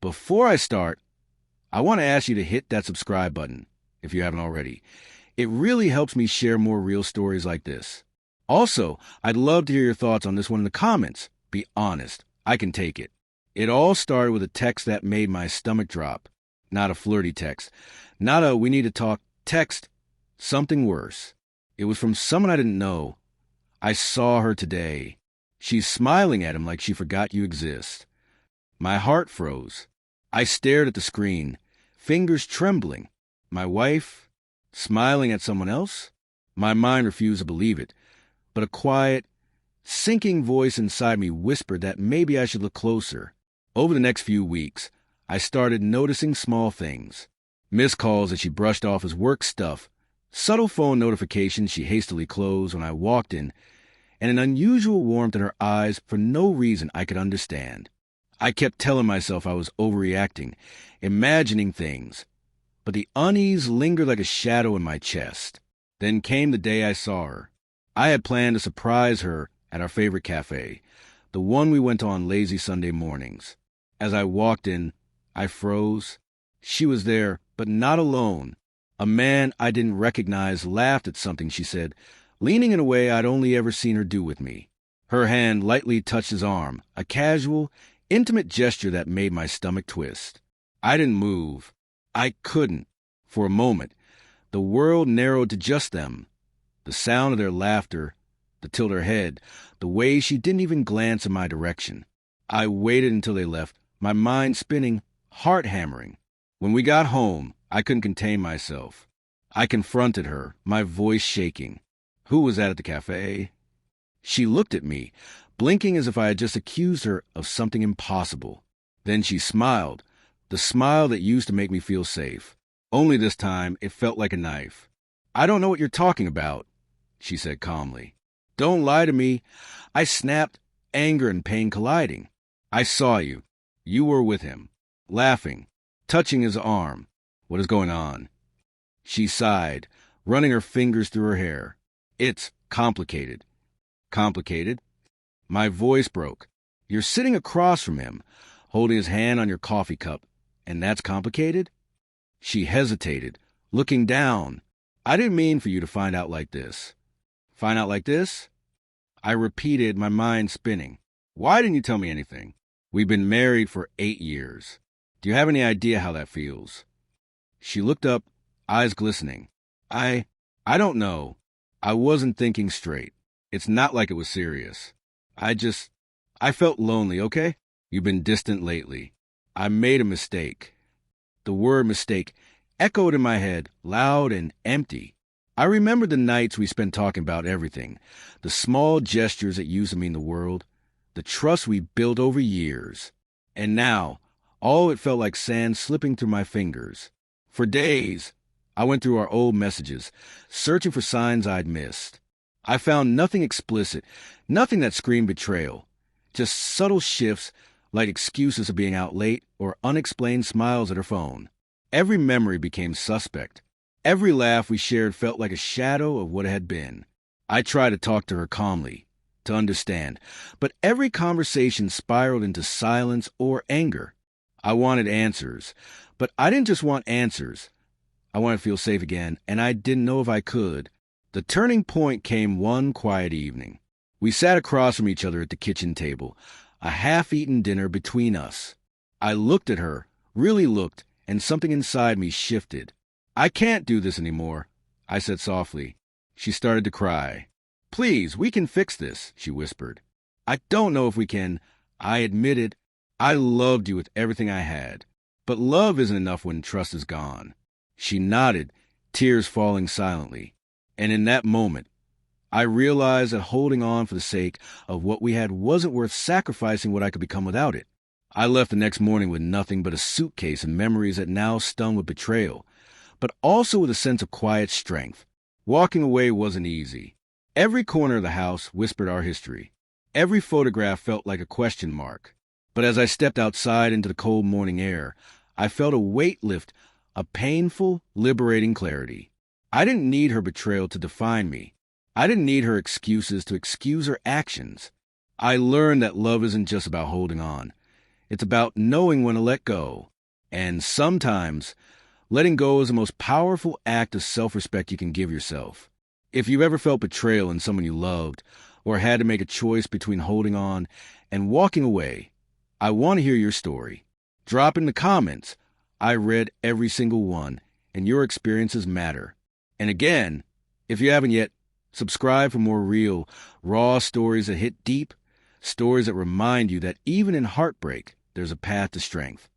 Before I start, I want to ask you to hit that subscribe button if you haven't already. It really helps me share more real stories like this. Also, I'd love to hear your thoughts on this one in the comments. Be honest, I can take it. It all started with a text that made my stomach drop. Not a flirty text. Not a "we need to talk" text. Something worse. It was from someone I didn't know. I saw her today. She's smiling at him like she forgot you exist. My heart froze. I stared at the screen, fingers trembling. My wife, smiling at someone else? My mind refused to believe it, but a quiet, sinking voice inside me whispered that maybe I should look closer. Over the next few weeks, I started noticing small things. Missed calls that she brushed off as work stuff, subtle phone notifications she hastily closed when I walked in, and an unusual warmth in her eyes for no reason I could understand. I kept telling myself I was overreacting, imagining things, but the unease lingered like a shadow in my chest. Then came the day I saw her. I had planned to surprise her at our favorite cafe, the one we went on lazy Sunday mornings. As I walked in, I froze. She was there, but not alone. A man I didn't recognize laughed at something she said, leaning in a way I'd only ever seen her do with me. Her hand lightly touched his arm, a casual, intimate gesture that made my stomach twist. I didn't move. I couldn't. For a moment, the world narrowed to just them. The sound of their laughter, the tilt of her head, the way she didn't even glance in my direction. I waited until they left, my mind spinning, heart hammering. When we got home, I couldn't contain myself. I confronted her, my voice shaking. Who was that at the cafe? She looked at me, blinking as if I had just accused her of something impossible. Then she smiled, the smile that used to make me feel safe. Only this time, it felt like a knife. "I don't know what you're talking about," she said calmly. "Don't lie to me." I snapped, anger and pain colliding. "I saw you. You were with him, laughing, touching his arm. What is going on?" She sighed, running her fingers through her hair. "It's complicated." "Complicated?" My voice broke. "You're sitting across from him, holding his hand on your coffee cup, and that's complicated?" She hesitated, looking down. "I didn't mean for you to find out like this." "Find out like this?" I repeated, my mind spinning. "Why didn't you tell me anything? We've been married for 8 years. Do you have any idea how that feels?" She looked up, eyes glistening. I don't know. I wasn't thinking straight. It's not like it was serious. I felt lonely, okay? You've been distant lately. I made a mistake." The word mistake echoed in my head, loud and empty. I remembered the nights we spent talking about everything, the small gestures that used to mean the world, the trust we built over years. And now, all it felt like sand slipping through my fingers. For days, I went through our old messages, searching for signs I'd missed. I found nothing explicit, nothing that screamed betrayal, just subtle shifts like excuses of being out late or unexplained smiles at her phone. Every memory became suspect. Every laugh we shared felt like a shadow of what it had been. I tried to talk to her calmly, to understand, but every conversation spiraled into silence or anger. I wanted answers, but I didn't just want answers. I wanted to feel safe again, and I didn't know if I could. The turning point came one quiet evening. We sat across from each other at the kitchen table, a half-eaten dinner between us. I looked at her, really looked, and something inside me shifted. "I can't do this anymore," I said softly. She started to cry. "Please, we can fix this," she whispered. "I don't know if we can," I admitted. "I loved you with everything I had. But love isn't enough when trust is gone." She nodded, tears falling silently. And in that moment, I realized that holding on for the sake of what we had wasn't worth sacrificing what I could become without it. I left the next morning with nothing but a suitcase and memories that now stung with betrayal, but also with a sense of quiet strength. Walking away wasn't easy. Every corner of the house whispered our history. Every photograph felt like a question mark. But as I stepped outside into the cold morning air, I felt a weight lift, a painful, liberating clarity. I didn't need her betrayal to define me. I didn't need her excuses to excuse her actions. I learned that love isn't just about holding on. It's about knowing when to let go. And sometimes, letting go is the most powerful act of self-respect you can give yourself. If you've ever felt betrayal in someone you loved, or had to make a choice between holding on and walking away, I want to hear your story. Drop in the comments. I read every single one, and your experiences matter. And again, if you haven't yet, subscribe for more real, raw stories that hit deep, stories that remind you that even in heartbreak, there's a path to strength.